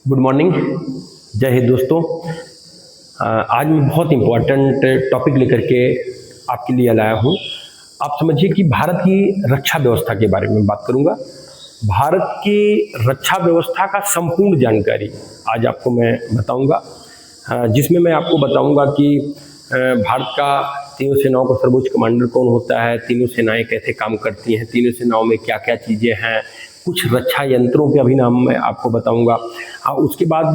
Good morning, जय हिंद दोस्तों। आज मैं बहुत इम्पोर्टेंट टॉपिक लेकर के आपके लिए लाया हूँ। आप समझिए कि भारत की रक्षा व्यवस्था के बारे में बात करूँगा। भारत की रक्षा व्यवस्था का संपूर्ण जानकारी आज आपको मैं बताऊँगा, जिसमें मैं आपको बताऊँगा कि भारत का तीनों सेनाओं का सर्वोच्च कमांडर कौन होता है, तीनों सेनाएं कैसे काम करती हैं, तीनों सेनाओं में क्या क्या चीज़ें हैं, कुछ रक्षा यंत्रों के अभी नाम मैं आपको बताऊंगा। उसके बाद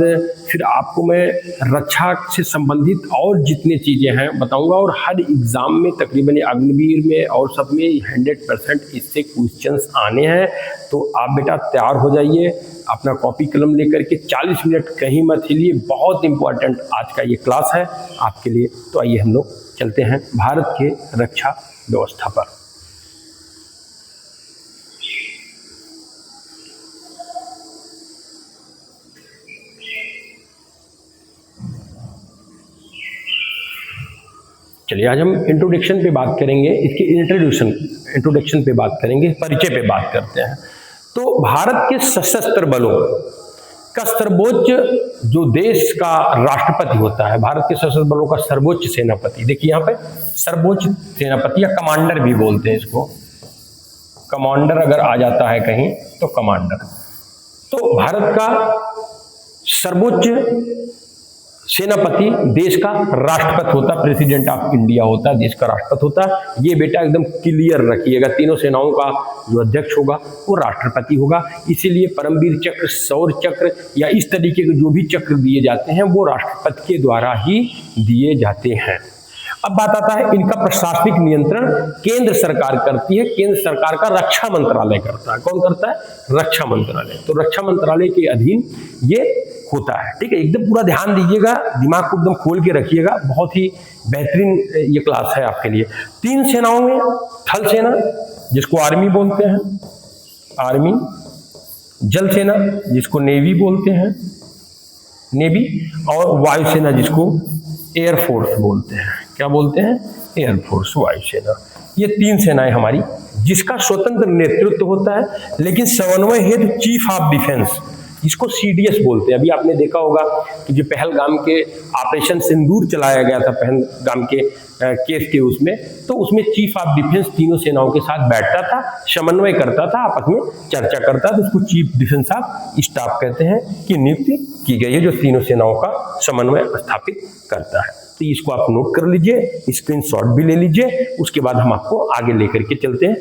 फिर आपको मैं रक्षा से संबंधित और जितनी चीज़ें हैं बताऊंगा। और हर एग्ज़ाम में तकरीबन अग्निवीर में और सब में 100% इससे क्वेश्चंस आने हैं। तो आप बेटा तैयार हो जाइए, अपना कॉपी कलम लेकर के 40 मिनट कहीं मत हिलिए। बहुत इंपॉर्टेंट आज का ये क्लास है आपके लिए। तो आइए हम लोग चलते हैं भारत के रक्षा व्यवस्था पर। चलिए आज हम इंट्रोडक्शन पे बात करेंगे, इसके इंट्रोडक्शन पे बात करेंगे, परिचय पे बात करते हैं। तो भारत के सशस्त्र बलों का सर्वोच्च जो देश का राष्ट्रपति होता है, भारत के सशस्त्र बलों का सर्वोच्च सेनापति, देखिए यहाँ पे सर्वोच्च सेनापति या कमांडर भी बोलते हैं इसको। कमांडर अगर आ जाता है कहीं तो कमांडर। तो भारत का सर्वोच्च सेनापति देश का राष्ट्रपति होता, प्रेसिडेंट ऑफ इंडिया होता, देश का राष्ट्रपति होता। ये बेटा एकदम क्लियर रखिएगा, तीनों सेनाओं का जो अध्यक्ष होगा वो राष्ट्रपति होगा। इसीलिए परमवीर चक्र, शौर्य चक्र या इस तरीके के जो भी चक्र दिए जाते हैं वो राष्ट्रपति के द्वारा ही दिए जाते हैं। अब बात आता है इनका प्रशासनिक नियंत्रण केंद्र सरकार करती है। केंद्र सरकार का रक्षा मंत्रालय करता है। कौन करता है? रक्षा मंत्रालय। तो रक्षा मंत्रालय के अधीन ये होता है। ठीक है, एकदम पूरा ध्यान दीजिएगा, दिमाग को एकदम खोल के रखिएगा। बहुत ही बेहतरीन ये क्लास है आपके लिए। 3 सेनाओं में थल सेना जिसको आर्मी बोलते हैं, आर्मी, जल सेना जिसको नेवी बोलते हैं, नेवी, और वायुसेना जिसको एयरफोर्स बोलते हैं। क्या बोलते हैं? एयरफोर्स, वायुसेना। ये 3 सेनाएं हमारी, जिसका स्वतंत्र नेतृत्व होता है, लेकिन समन्वय हेतु चीफ ऑफ डिफेंस, इसको सीडीएस बोलते हैं। अभी आपने देखा होगा कि जो पहलगाम के ऑपरेशन सिंदूर चलाया गया था, पहलगाम के केस के उसमें, तो उसमें चीफ ऑफ डिफेंस तीनों सेनाओं के साथ बैठता था, समन्वय करता था, आपस में चर्चा करता था। उसको चीफ डिफेंस ऑफ स्टाफ कहते हैं कि नियुक्ति की गई है जो तीनों सेनाओं का समन्वय स्थापित करता है। तो इसको आप नोट कर लीजिए, स्क्रीनशॉट भी ले लीजिए। उसके बाद हम आपको आगे लेकर के चलते हैं।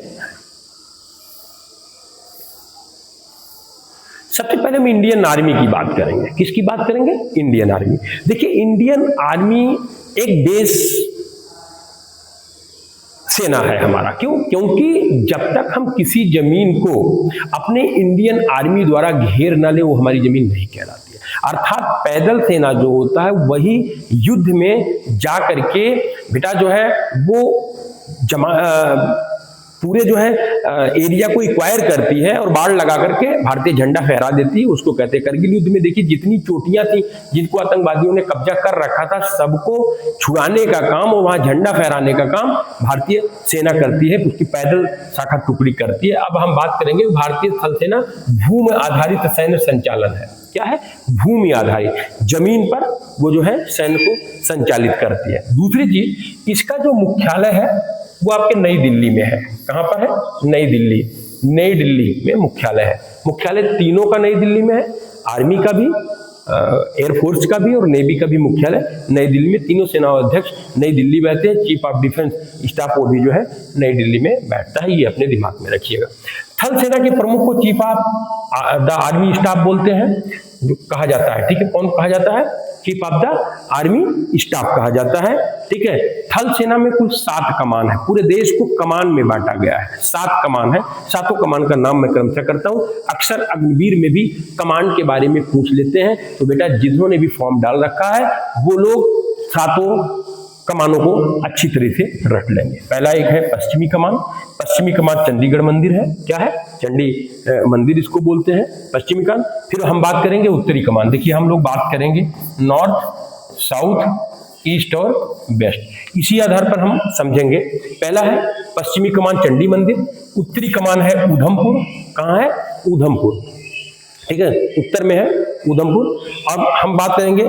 सबसे पहले हम इंडियन आर्मी की बात करेंगे। किसकी बात करेंगे? Indian army. देखिए, इंडियन आर्मी एक बेस सेना है हमारा। क्यों? क्योंकि जब तक हम किसी जमीन को अपने इंडियन आर्मी द्वारा घेर न ले, वो हमारी जमीन नहीं कहलाती है। अर्थात पैदल सेना जो होता है वही युद्ध में जा करके बेटा जो है वो पूरे जो है एरिया को एक्वायर करती है और बाढ़ लगा करके भारतीय झंडा फहरा देती है। उसको कहते हैं करगिल युद्ध में देखिए जितनी चोटियां थी जिनको आतंकवादियों ने कब्जा कर रखा था, सबको छुड़ाने का काम और वहां झंडा फहराने का काम भारतीय सेना करती है, उसकी पैदल शाखा टुकड़ी करती है। अब हम बात करेंगे भारतीय थल सेना भूमि आधारित सैन्य संचालन है। क्या है? भूमि आधारित, जमीन पर वो जो है सैन्य को संचालित करती है। दूसरी चीज, इसका जो मुख्यालय है वो आपके नई दिल्ली में है। कहां पर है? नई दिल्ली। नई दिल्ली में मुख्यालय है। मुख्यालय तीनों का नई दिल्ली में है, आर्मी का भी, एयरफोर्स का भी और नेवी का भी मुख्यालय नई दिल्ली में। तीनों सेना अध्यक्ष नई दिल्ली बैठते हैं। चीफ ऑफ डिफेंस स्टाफ वो भी जो है नई दिल्ली में बैठता है। ये अपने दिमाग में रखिएगा। थल सेना के प्रमुख को chief of the army staff बोलते हैं, जो कहा जाता है। ठीक है, कौन कहा जाता है? Chief of the army staff कहा जाता है। ठीक है, थल सेना में कुल 7 कमान है। पूरे देश को कमान में बांटा गया है। 7 कमान है। 7 कमान का नाम मैं क्रमशः करता हूं। अक्सर अग्निवीर में भी कमान के बारे में पूछ लेते हैं, तो बेटा जिन्होंने भी फॉर्म डाल रखा है वो लोग 7 कमानों को अच्छी तरह से रट लेंगे। पहला एक है पश्चिमी कमान। पश्चिमी कमान चंडीगढ़ मंदिर है। क्या है? चंडी मंदिर इसको बोलते हैं, पश्चिमी कमान। फिर हम बात करेंगे उत्तरी कमान। देखिए, हम लोग बात करेंगे नॉर्थ, साउथ, ईस्ट और वेस्ट। इसी आधार पर हम समझेंगे। पहला है पश्चिमी कमान चंडी मंदिर, उत्तरी कमान है ऊधमपुर। कहाँ है? ऊधमपुर। ठीक है, उत्तर में है उधमपुर। अब हम बात करेंगे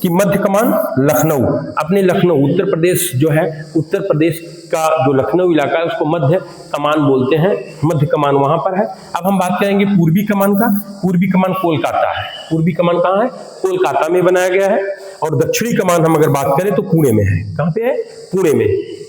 कि मध्य कमान लखनऊ, अपने लखनऊ उत्तर प्रदेश जो है, उत्तर प्रदेश का जो लखनऊ इलाका है उसको मध्य कमान बोलते हैं, मध्य कमान वहां पर है। अब हम बात करेंगे पूर्वी कमान का। पूर्वी कमान कोलकाता है। पूर्वी कमान कहाँ है? कोलकाता में बनाया गया है। और दक्षिणी कमान हम अगर बात करें तो पुणे में है। कहाँ पे है? पुणे में।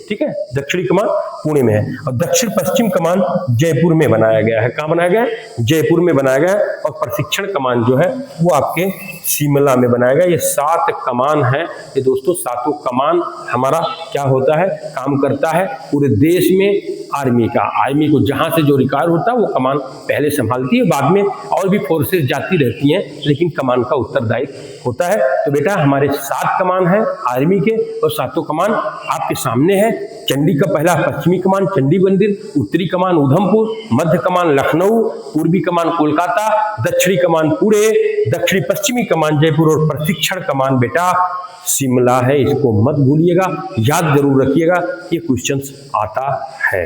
ठीक है, दक्षिणी कमान पुणे में है। और दक्षिण पश्चिम कमान जयपुर में बनाया गया है। कहाँ बनाया गया है? जयपुर में बनाया गया है। और प्रशिक्षण कमान जो है वो आपके शिमला में बनाया गया। ये 7 कमान है ये दोस्तों। 7 कमान हमारा क्या होता है, काम करता है पूरे देश में आर्मी का। आर्मी को जहां से जो रिक्वायर होता है वो कमान पहले संभालती है, बाद में और भी फोर्सेस जाती रहती हैं, लेकिन कमान का उत्तरदायित्व होता है। तो बेटा हमारे 7 कमान है आर्मी के, और 7 कमान आपके सामने है। चंडी का पहला पश्चिमी कमान चंडी मंदिर, उत्तरी कमान उधमपुर, मध्य कमान लखनऊ, पूर्वी कमान कोलकाता, दक्षिणी कमान पुणे, दक्षिणी पश्चिमी कमान जयपुर, और प्रशिक्षण कमान बेटा शिमला है। इसको मत भूलिएगा, याद जरूर रखिएगा, ये क्वेश्चंस आता है।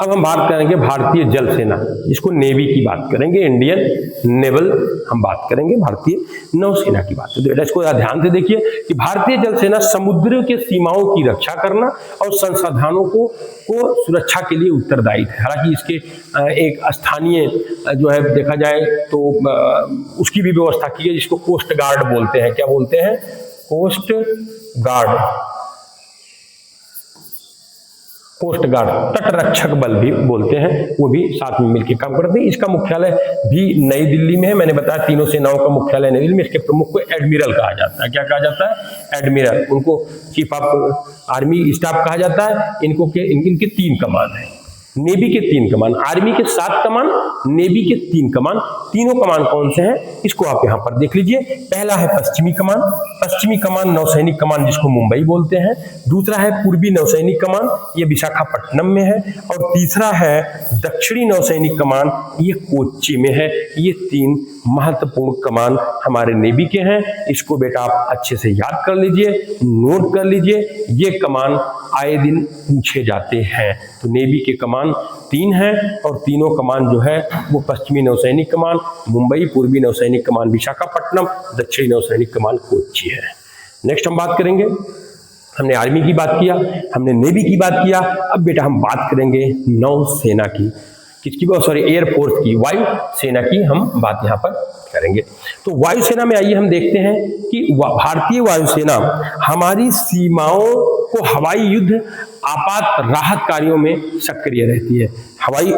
अब हम बात करेंगे भारतीय जल सेना, इसको नेवी की बात करेंगे, इंडियन नेवल हम बात करेंगे, भारतीय नौसेना की बात करेंगे। इसको ध्यान से देखिए कि भारतीय जल सेना समुद्र के सीमाओं की रक्षा करना और संसाधनों को सुरक्षा के लिए उत्तरदायी है। हालांकि इसके एक स्थानीय जो है देखा जाए तो उसकी भी व्यवस्था की है, जिसको कोस्ट गार्ड बोलते हैं। क्या बोलते हैं? Coast guard. कोस्ट गार्ड, तट रक्षक बल भी बोलते हैं, वो भी साथ में मिलकर काम करते हैं। इसका मुख्यालय भी नई दिल्ली में है। मैंने बताया तीनों सेनाओं का मुख्यालय नई दिल्ली में। इसके प्रमुख को एडमिरल कहा जाता है। क्या कहा जाता है? एडमिरल। उनको चीफ ऑफ आर्मी स्टाफ कहा जाता है। इनके 3 कमान है। नेवी के 3 कमान, आर्मी के 7 कमान, नेवी के 3 कमान। तीनों कमान कौन से हैं इसको आप यहां पर देख लीजिए। पहला है पश्चिमी कमान। पश्चिमी कमान नौसैनिक कमान, जिसको मुंबई बोलते हैं। दूसरा है पूर्वी नौसैनिक कमान, ये विशाखापट्टनम में है। और तीसरा है दक्षिणी नौसैनिक कमान, ये कोच्चि में है। ये 3 महत्वपूर्ण कमान हमारे नेवी के हैं। इसको बेटा आप अच्छे से याद कर लीजिए, नोट कर लीजिए। ये कमान आए दिन पूछे जाते हैं। तो नेवी के कमान 3 हैं, और तीनों कमान जो है वो पश्चिमी नौसैनिक कमान मुंबई, पूर्वी नौसैनिक कमान विशाखापट्टनम, दक्षिणी नौसैनिक कमान कोच्चि है। नेक्स्ट हम बात करेंगे, हमने आर्मी की बात किया, हमने नेवी की बात किया। अब बेटा हम बात करेंगे नौसेना की। किसकी? सॉरी, एयरफोर्स की, वायु सेना की हम बात यहाँ पर करेंगे। तो वायुसेना में आइए हम देखते हैं कि भारतीय वायुसेना हमारी सीमाओं को हवाई युद्ध आपात राहत कार्यों में सक्रिय रहती है। हवाई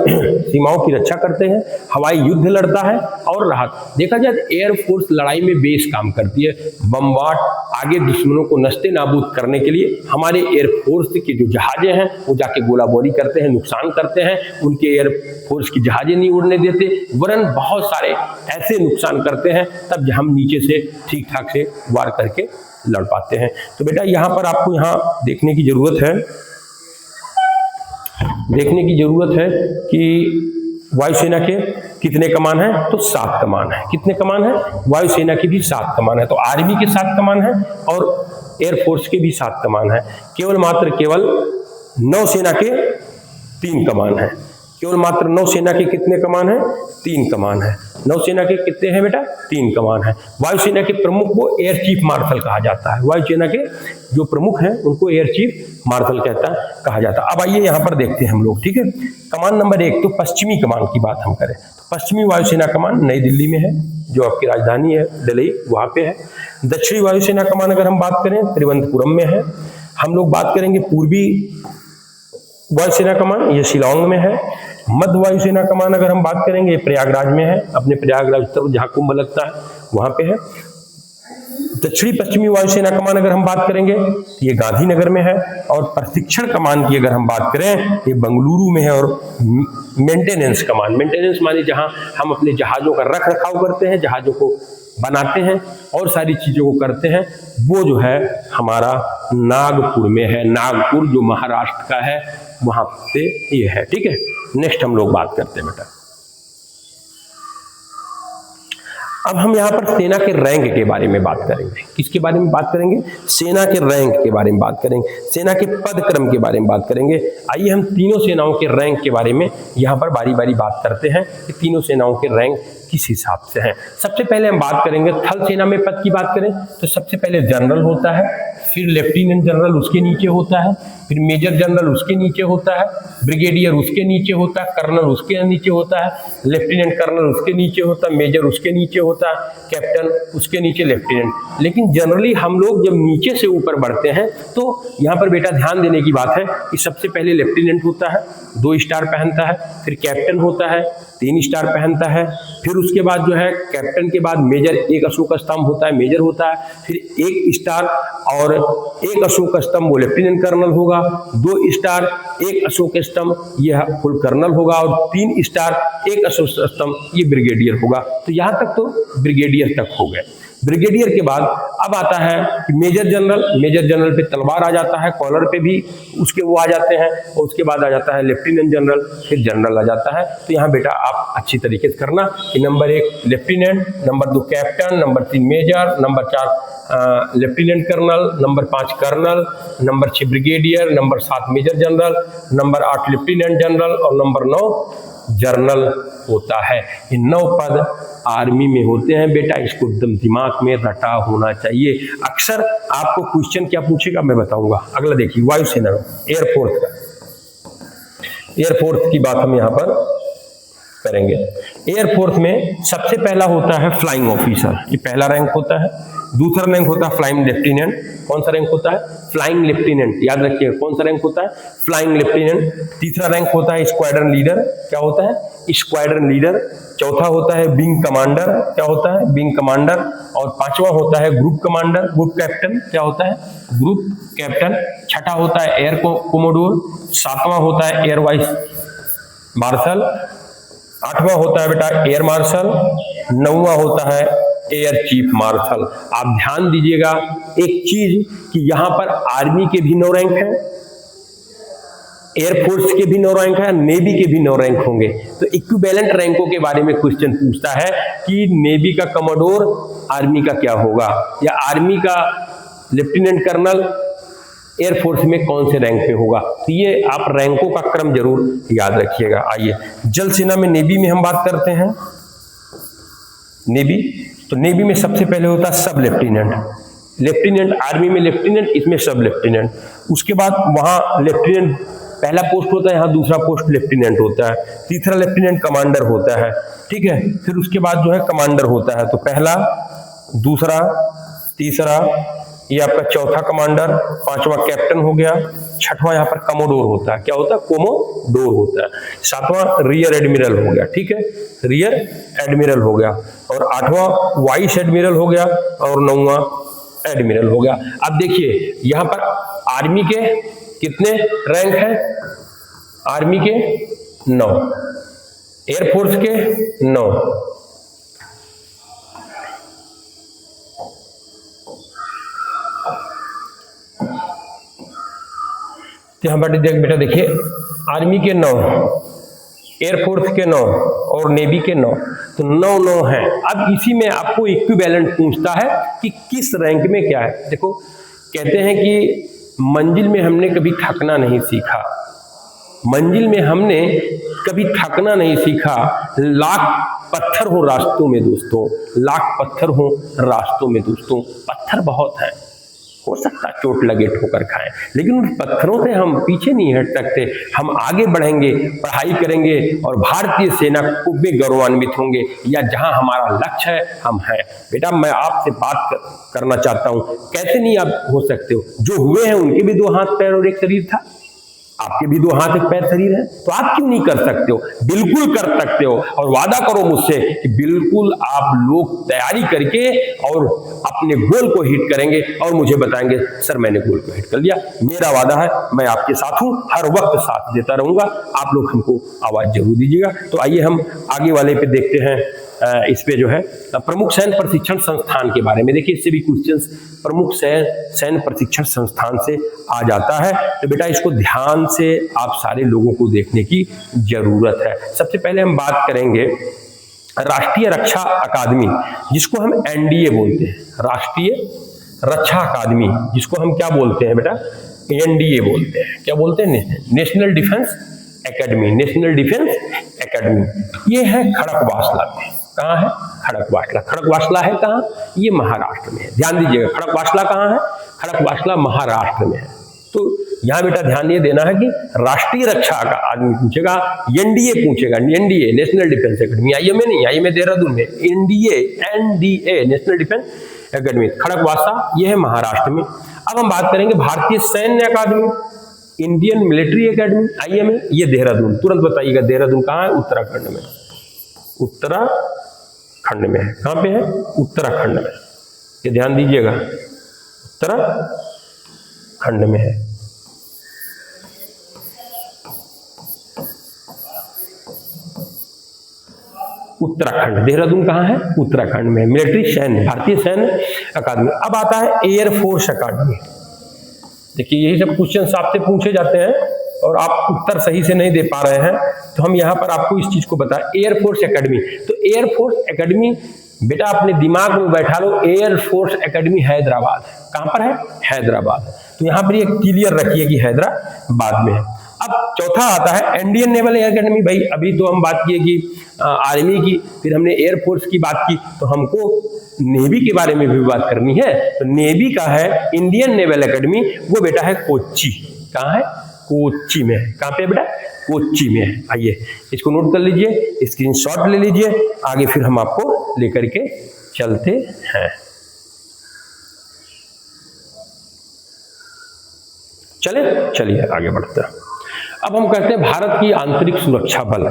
सीमाओं की रक्षा करते हैं, हवाई युद्ध लड़ता है और राहत। देखा जाए तो एयरफोर्स लड़ाई में बेस काम करती है। बमबार्ड, आगे दुश्मनों को नस्ते नाबूद करने के लिए हमारे एयरफोर्स के जो जहाजें हैं वो जाके गोलाबारी करते हैं, नुकसान करते हैं। उनके एयरफोर्स की जहाजें नहीं उड़ने देते, वरन बहुत सारे ऐसे नुकसान करते हैं, तब हम नीचे से ठीक ठाक से वार करके लड़ पाते हैं। तो बेटा यहाँ पर आपको यहाँ देखने की जरूरत है कि वायुसेना के कितने कमान हैं? तो 7 कमान है। कितने कमान है? वायुसेना की भी 7 कमान है। तो आर्मी के 7 कमान है और एयरफोर्स के भी 7 कमान है। केवल नौसेना के 3 कमान है। केवल मात्र नौसेना के कितने कमान है? 3 कमान है। नौसेना के कितने हैं बेटा? 3 कमान है। वायुसेना के प्रमुख को एयर चीफ मार्शल कहा जाता है। वायुसेना के जो प्रमुख हैं उनको एयर चीफ मार्शल कहा जाता है। अब आइए यहाँ पर देखते हैं हम लोग, ठीक है। कमान नंबर 1, तो पश्चिमी कमान की बात हम करें तो पश्चिमी वायुसेना कमान नई दिल्ली में है, जो आपकी राजधानी है दिल्ली, वहां पे है। दक्षिणी वायुसेना कमान अगर हम बात करें तिरुवनंतपुरम में है। हम लोग बात करेंगे पूर्वी वायुसेना कमान, ये शिलांग में है। मध्य वायुसेना कमान अगर हम बात करेंगे प्रयागराज में है, अपने प्रयागराज उत्तर जहां कुंभ लगता है वहां पे है। दक्षिणी पश्चिमी वायुसेना कमान अगर हम बात करेंगे तो ये गांधीनगर में है। और प्रशिक्षण कमान की अगर हम बात करें ये बेंगलुरु में है। और मेंटेनेंस कमान, मेंटेनेंस माने जहां हम अपने जहाजों का रख रखाव करते हैं, जहाजों को बनाते हैं और सारी चीजों को करते हैं, वो जो है हमारा नागपुर में है। नागपुर जो महाराष्ट्र का है वहां पे ये है, ठीक है। नेक्स्ट हम लोग बात करते हैं बेटा, अब हम यहाँ पर सेना के रैंक के बारे में बात करेंगे। किसके बारे में बात करेंगे? सेना के रैंक के बारे में बात करेंगे, सेना के पद क्रम के बारे में बात करेंगे। आइए हम तीनों सेनाओं के रैंक के बारे में यहाँ पर बारी बारी बात करते हैं कि तीनों सेनाओं के रैंक किस हिसाब से हैं। सबसे पहले हम बात करेंगे थल सेना में पद की बात करें तो सबसे पहले जनरल होता है, फिर लेफ्टिनेंट जनरल उसके नीचे होता है, फिर मेजर जनरल उसके नीचे होता है, ब्रिगेडियर उसके नीचे होता है, कर्नल उसके नीचे होता है, लेफ्टिनेंट कर्नल उसके नीचे होता है, मेजर उसके नीचे होता है, कैप्टन उसके नीचे, लेफ्टिनेंट। लेकिन जनरली हम लोग जब नीचे से ऊपर बढ़ते हैं तो यहाँ पर बेटा ध्यान देने की बात है कि सबसे पहले लेफ्टिनेंट होता है, 2 स्टार पहनता है, फिर कैप्टन होता है, 3 स्टार पहनता है, फिर उसके बाद जो है कैप्टन के बाद मेजर, 1 अशोक स्तंभ होता है, मेजर होता है, फिर 1 स्टार और 1 अशोक स्तंभ वो लेफ्टिनेंट कर्नल होगा, 2 स्टार 1 अशोक स्तंभ यह फुल कर्नल होगा और 3 स्टार 1 अशोक स्तंभ ये ब्रिगेडियर होगा। तो यहाँ तक तो ब्रिगेडियर तक हो गए। ब्रिगेडियर के बाद अब आता है कि मेजर जनरल, मेजर जनरल पे तलवार आ जाता है, कॉलर पे भी उसके वो आ जाते हैं, और उसके बाद आ जाता है लेफ्टिनेंट जनरल, फिर जनरल आ जाता है। तो यहाँ बेटा आप अच्छी तरीके से करना कि number 1 lieutenant, number 2 captain, number 3 major, number 4 lieutenant colonel, number 5 colonel, number 6 brigadier, number 7 major general, number 8 lieutenant general और नंबर 9 जर्नल होता है। ये 9 पद आर्मी में होते हैं बेटा, इसको एकदम दिमाग में रटा होना चाहिए। अक्सर आपको क्वेश्चन क्या पूछेगा मैं बताऊंगा। अगला देखिए वायुसेना, एयरफोर्स का, एयरफोर्स की बात हम यहाँ पर करेंगे। एयरफोर्स में सबसे पहला होता है फ्लाइंग ऑफिसर, ये पहला रैंक होता है। दूसरा रैंक होता है फ्लाइंग लेफ्टिनेंट। कौन सा रैंक होता है? फ्लाइंग लेफ्टिनेंट, याद रखिए कौन सा रैंक होता है? Flying lieutenant. तीसरा रैंक होता है स्क्वाड्रन लीडर, क्या होता है? Squadron leader. चौथा होता है विंग कमांडर, क्या होता है? Wing commander. और 5वां होता है ग्रुप कमांडर, ग्रुप कैप्टन, क्या होता है? Group captain. छठा होता है एयर कोमोडोर। 7वां होता है एयर वाइस मार्शल। 8वां होता है बेटा एयर मार्शल। 9वां होता है एयर चीफ मार्शल। आप ध्यान दीजिएगा एक चीज कि यहां पर आर्मी के भी 9 रैंक हैं, एयरफोर्स के भी 9 रैंक है, नेवी के भी 9 रैंक होंगे। तो इक्विवेलेंट रैंकों के बारे में क्वेश्चन पूछता है कि नेवी का कमोडोर आर्मी का क्या होगा, या आर्मी का लेफ्टिनेंट कर्नल एयरफोर्स में कौन से रैंक पे होगा। तो ये आप रैंकों का क्रम जरूर याद रखिएगा। आइए जल सेना में, नेवी में हम बात करते हैं। नेवी, तो नेवी में सबसे पहले होता है सब लेफ्टिनेंट। लेफ्टिनेंट आर्मी में लेफ्टिनेंट, इसमें सब लेफ्टिनेंट। उसके बाद वहां लेफ्टिनेंट पहला पोस्ट होता है, यहाँ दूसरा पोस्ट लेफ्टिनेंट होता है। तीसरा लेफ्टिनेंट कमांडर होता है, ठीक है। फिर उसके बाद जो है कमांडर होता है। तो पहला, दूसरा, तीसरा, ये आपका चौथा कमांडर, 5वां कैप्टन हो गया, 6वां यहाँ पर कमोडोर होता है, क्या होता है? कोमोडोर होता है। 7वां रियर एडमिरल हो गया, ठीक है, रियर एडमिरल हो गया। और 8वां वाइस एडमिरल हो गया और 9वां एडमिरल हो गया। अब देखिए यहाँ पर आर्मी के कितने रैंक हैं? आर्मी के 9, एयरफोर्स के 9, यहां पर बेटा देखिए आर्मी के 9, एयरफोर्स के 9 और नेवी के 9, तो 9 हैं। अब इसी में आपको इक्विवेलेंट पूछता है कि किस रैंक में क्या है। देखो कहते हैं कि मंजिल में हमने कभी थकना नहीं सीखा, मंजिल में हमने कभी थकना नहीं सीखा। लाख पत्थर हो रास्तों में दोस्तों, लाख पत्थर हो रास्तों में दोस्तों। पत्थर बहुत है, हो सकता है चोट लगे, ठोकर खाएं, लेकिन उन पत्थरों से हम पीछे नहीं हट सकते। हम आगे बढ़ेंगे, पढ़ाई करेंगे और भारतीय सेना को भी गौरवान्वित होंगे, या जहां हमारा लक्ष्य है हम हैं। बेटा मैं आपसे बात करना चाहता हूं, कैसे नहीं आप हो सकते हो? जो हुए हैं उनके भी 2 हाथ पैर और 1 शरीर था, आपके भी 2 हाथ 1 पैर शरीर है, तो आप क्यों नहीं कर सकते हो? बिल्कुल कर सकते हो। और वादा करो मुझसे कि बिल्कुल आप लोग तैयारी करके और अपने गोल को हिट करेंगे और मुझे बताएंगे सर मैंने गोल को हिट कर लिया। मेरा वादा है, मैं आपके साथ हूं, हर वक्त साथ देता रहूंगा। आप लोग हमको आवाज जरूर दीजिएगा। तो आइए हम आगे वाले पे देखते हैं। इस पे जो है प्रमुख सैन्य प्रशिक्षण संस्थान के बारे में देखिए, इससे भी क्वेश्चंस प्रमुख सैन्य प्रशिक्षण संस्थान से आ जाता है। तो बेटा इसको ध्यान से आप सारे लोगों को देखने की जरूरत है। सबसे पहले हम बात करेंगे राष्ट्रीय रक्षा अकादमी, जिसको हम एनडीए बोलते हैं, राष्ट्रीय रक्षा अकादमी, जिसको हम क्या बोलते हैं बेटा, एनडीए बोलते हैं। क्या बोलते हैं? National defence academy, national defence academy. ये है खड़कवासला में। कहाँ है? खड़कवासला। खड़कवासला है कहाँ? ये महाराष्ट्र में है। ध्यान दीजिएगा, खड़कवासला कहाँ है? खड़कवासला महाराष्ट्र में है। तो यहां बेटा ध्यान ये देना है कि राष्ट्रीय रक्षा का आदमी पूछेगा, एनडीए पूछेगा, NDA national defence academy, IMA नहीं, आईएमए देहरादून में, NDA, NDA national defence academy, Khadakwasla, ये है महाराष्ट्र में। अब हम बात करेंगे भारतीय सैन्य अकादमी, इंडियन मिलिट्री एकेडमी, आईएमए, ये देहरादून। तुरंत बताइएगा देहरादून कहाँ है? उत्तराखंड में, उत्तराखंड में है। कहां पे है? उत्तराखंड में। ये ध्यान दीजिएगा, उत्तराखंड में है। उत्तराखंड, देहरादून कहाँ है? उत्तराखंड में। मिलिट्री सैन्य, भारतीय सैन्य अकादमी। अब आता है एयरफोर्स अकादमी। देखिए यही सब क्वेश्चन आपसे पूछे जाते हैं और आप उत्तर सही से नहीं दे पा रहे हैं, तो हम यहाँ पर आपको इस चीज को बताएं। एयरफोर्स एकेडमी, तो एयरफोर्स एकेडमी बेटा अपने दिमाग में बैठा लो, एयरफोर्स एकेडमी हैदराबाद है। कहां पर है? हैदराबाद। तो यहां पर ये क्लियर रखिए कि हैदराबाद में है। अब चौथा आता है इंडियन नेवल एकेडमी। भाई अभी तो हम बात किए कि आर्मी की, फिर हमने एयरफोर्स की बात की, तो हमको नेवी के बारे में भी बात करनी है। तो नेवी का है इंडियन नेवल एकेडमी, वो बेटा है कोच्चि। कहाँ है? कोच्चि में है। कहाँ पे बेटा? कोच्चि में है। आइए इसको नोट कर लीजिए, स्क्रीनशॉट ले लीजिए, आगे फिर हम आपको लेकर के चलते हैं। चलिए आगे बढ़ते हैं। अब हम कहते हैं भारत की आंतरिक सुरक्षा बल।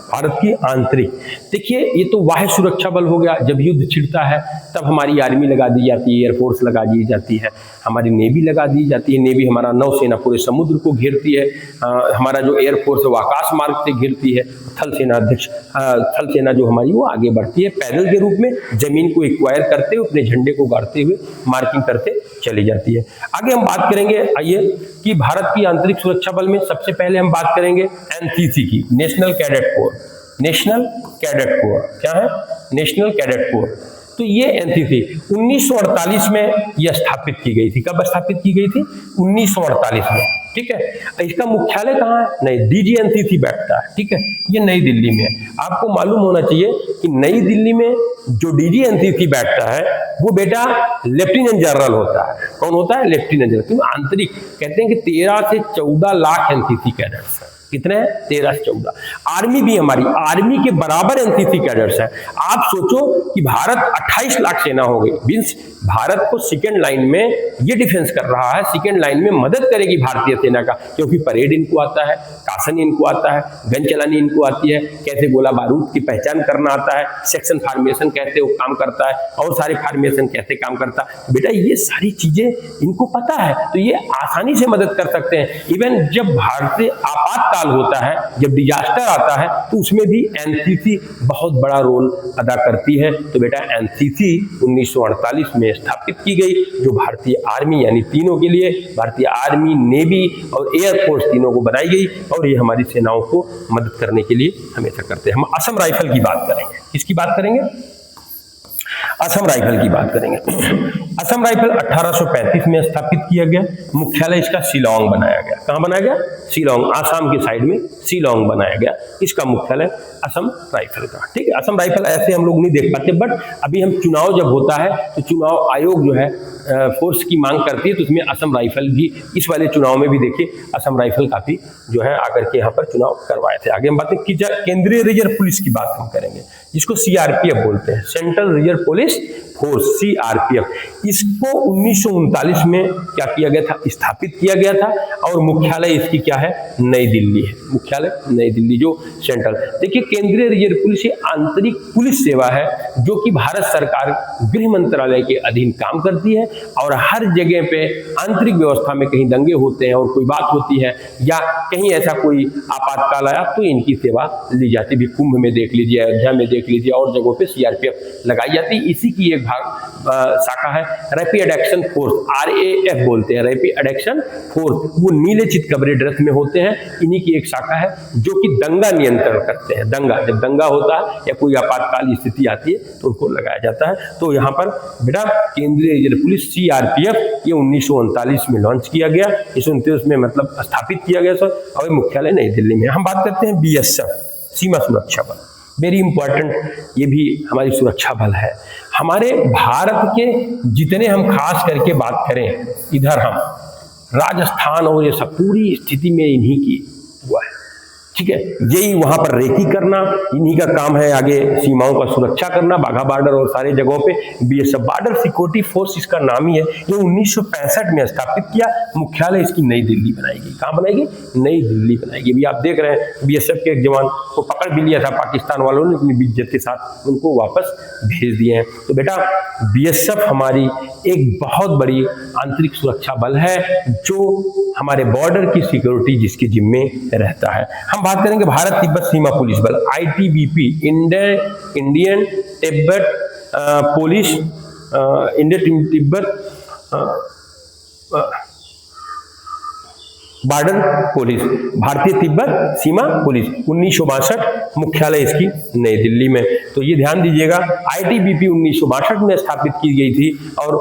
भारत की आंतरिक, देखिए ये तो बाह्य सुरक्षा बल हो गया, जब युद्ध छिड़ता है तब हमारी आर्मी लगा दी जाती है, एयरफोर्स लगा दी जाती है, हमारी नेवी लगा दी जाती है। नेवी हमारा नौसेना पूरे समुद्र को घेरती है, हमारा जो एयरफोर्स है वो आकाश मार्ग से घेरती है। थल सेना अध्यक्ष, थल सेना जो हमारी वो आगे बढ़ती है पैदल के रूप में, जमीन को एक्वायर करते हुए, अपने झंडे को गाड़ते हुए मार्किंग करते चली जाती है। आगे हम बात करेंगे, आइए, कि भारत की आंतरिक सुरक्षा बल में सबसे पहले हम बात करेंगे एनसीसी की, national cadet corps. National cadet corps क्या है? National cadet corps. तो ये एनसीसी 1948 में यह स्थापित की गई थी। कब स्थापित की गई थी? 1948 में। ठीक है। इसका मुख्यालय कहाँ है? नहीं, डीजी एनसीसी बैठता है। ठीक है, ये नई दिल्ली में है। आपको मालूम होना चाहिए कि नई दिल्ली में जो डीजी एनसीसी बैठता है वो बेटा लेफ्टिनेंट जनरल होता है। कौन होता है? Lieutenant general. क्योंकि आंतरिक कहते हैं कि 13 से 14 लाख एनसीसी कैडेट्स हैं। कितने हैं? 13 से 14। आर्मी भी हमारी आर्मी के बराबर एनसीसी कैडेट्स है। आप सोचो कि भारत 28 लाख सेना हो गई, मींस भारत को सेकेंड लाइन में ये डिफेंस कर रहा है, सेकेंड लाइन में मदद करेगी भारतीय सेना का, क्योंकि परेड इनको आता है, कासन इनको आता है, गन चलानी इनको आती है, कैसे गोला बारूद की पहचान करना आता है, सेक्शन फार्मेशन कैसे वो काम करता है, और सारे फार्मेशन कैसे काम करता है, बेटा ये सारी चीजें इनको पता है, तो ये आसानी से मदद कर सकते हैं। इवन जब भारतीय आपातकाल होता है, जब डिजास्टर आता है, तो उसमें भी एनसीसी बहुत बड़ा रोल अदा करती है। तो बेटा एनसीसी 1948 में स्थापित की गई, जो भारतीय आर्मी यानी तीनों के लिए, भारतीय आर्मी, नेवी और एयरफोर्स तीनों को बनाई गई, और ये हमारी सेनाओं को मदद करने के लिए हमेशा करते हैं। हम असम राइफल की बात करेंगे। किसकी बात करेंगे? असम राइफल की बात करेंगे। असम राइफल 1835 में स्थापित किया गया। मुख्यालय इसका शिलांग बनाया गया। कहां बनाया गया? शिलांग, आसाम के साइड में शिलांग बनाया गया। इसका मुख्यालय असम राइफल का। ठीक है, असम राइफल ऐसे हम लोग नहीं देख पाते, बट अभी हम चुनाव जब होता है तो चुनाव आयोग जो है फोर्स की मांग करती है, तो उसमें असम राइफल भी, इस वाले चुनाव में भी देखिए असम राइफल काफी जो है आकर के यहाँ पर चुनाव करवाए थे। आगे हम बात की केंद्रीय रिजर्व पुलिस की बात हम करेंगे, जिसको सीआरपीएफ बोलते हैं, central reserve police force, CRPF. इसको 1939 में क्या किया गया था? स्थापित किया गया था, और मुख्यालय इसकी क्या है? नई दिल्ली है। मुख्यालय नई दिल्ली, जो सेंट्रल। देखिए केंद्रीय रिजर्व पुलिस आंतरिक पुलिस सेवा है, जो कि भारत सरकार गृह मंत्रालय के अधीन काम करती है, और हर जगह पे आंतरिक व्यवस्था में कहीं दंगे होते हैं और कोई बात होती है, या कहीं ऐसा कोई आपातकाल आया, तो इनकी सेवा ली जाती है। कुंभ में देख लीजिए, अयोध्या में देख लीजिए, और जगहों पे सीआरपीएफ लगाई जाती है। इसी की एक शाखा है रैपिड एक्शन फोर्स, RAF बोलते हैं, रैपिड एक्शन फोर्स। वो नीले चित कवरेज ड्रेस में होते हैं, इन्हीं की एक शाखा है जो कि दंगा नियंत्रण करते हैं। दंगा, जब दंगा होता है या कोई आपातकाल स्थिति आती है तो उनको लगाया जाता है। तो यहाँ पर बेटा केंद्रीय रिजर्व पुलिस CRPF ये 1939 में लॉन्च किया गया, 1929 में मतलब स्थापित किया गया सर, और मुख्यालय नई दिल्ली में। हम बात करते हैं BSF, सीमा सुरक्षा बल, वेरी इंपॉर्टेंट, ये भी हमारी सुरक्षा बल है। हमारे भारत के जितने हम खास करके बात करें, इधर हम राजस्थान और ये सब पूरी स्थिति में इन्हीं की हुआ है, ठीक है। यही वहां पर रेकी करना, इन्हीं का काम है, आगे सीमाओं का सुरक्षा करना, बाघा बॉर्डर और सारे जगहों पे। BSF बॉर्डर सिक्योरिटी फोर्स इसका नाम ही है। ये 1965 में स्थापित किया, मुख्यालय इसकी नई दिल्ली बनाएगी। कहां बनाएगी? नई दिल्ली बनाएगी। अभी आप देख रहे हैं BSF के एक जवान को पकड़ भी लिया था पाकिस्तान वालों ने, अपनी इज्जत के साथ उनको वापस भेज दिए हैं। तो बेटा BSF हमारी एक बहुत बड़ी आंतरिक सुरक्षा बल है जो हमारे बॉर्डर की सिक्योरिटी जिसके जिम्मे रहता है। हम बात करेंगे भारत तिब्बत सीमा पुलिस बल, ITBP, Indian Tibet police, Indian Tibet border police, भारतीय तिब्बत सीमा पुलिस, 1962, मुख्यालय इसकी नई दिल्ली में। तो ये ध्यान दीजिएगा, ITBP 1962 में स्थापित की गई थी और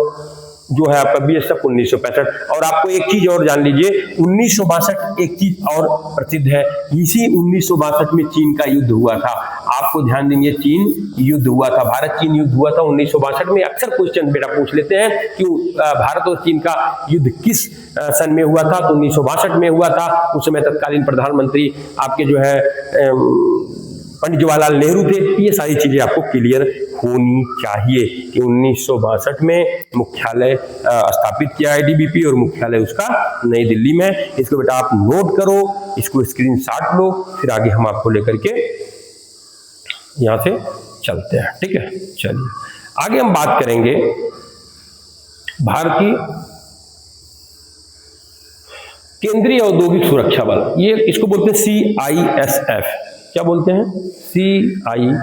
जो है आपका BSF 1965। और आपको एक चीज और जान लीजिए, 1962 एक चीज और प्रसिद्ध है, इसी 1962 में चीन का युद्ध हुआ था। आपको ध्यान देंगे, चीन युद्ध हुआ था, भारत चीन युद्ध हुआ था 1962 में। अक्सर क्वेश्चन बेटा पूछ लेते हैं कि भारत और चीन का युद्ध किस सन में हुआ था, तो 1962 में हुआ था। उस समय तत्कालीन प्रधानमंत्री आपके जो है पंडित जवाहरलाल नेहरू थे। ये सारी चीजें आपको क्लियर होनी चाहिए कि 1962 में मुख्यालय स्थापित किया ITBP और मुख्यालय उसका नई दिल्ली में। इसको बेटा आप नोट करो, इसको स्क्रीनशॉट लो, फिर आगे हम आपको लेकर के यहां से चलते हैं, ठीक है। चलिए आगे हम बात करेंगे भारतीय केंद्रीय औद्योगिक सुरक्षा बल, ये इसको बोलते हैं CISF। क्या बोलते हैं? CISF।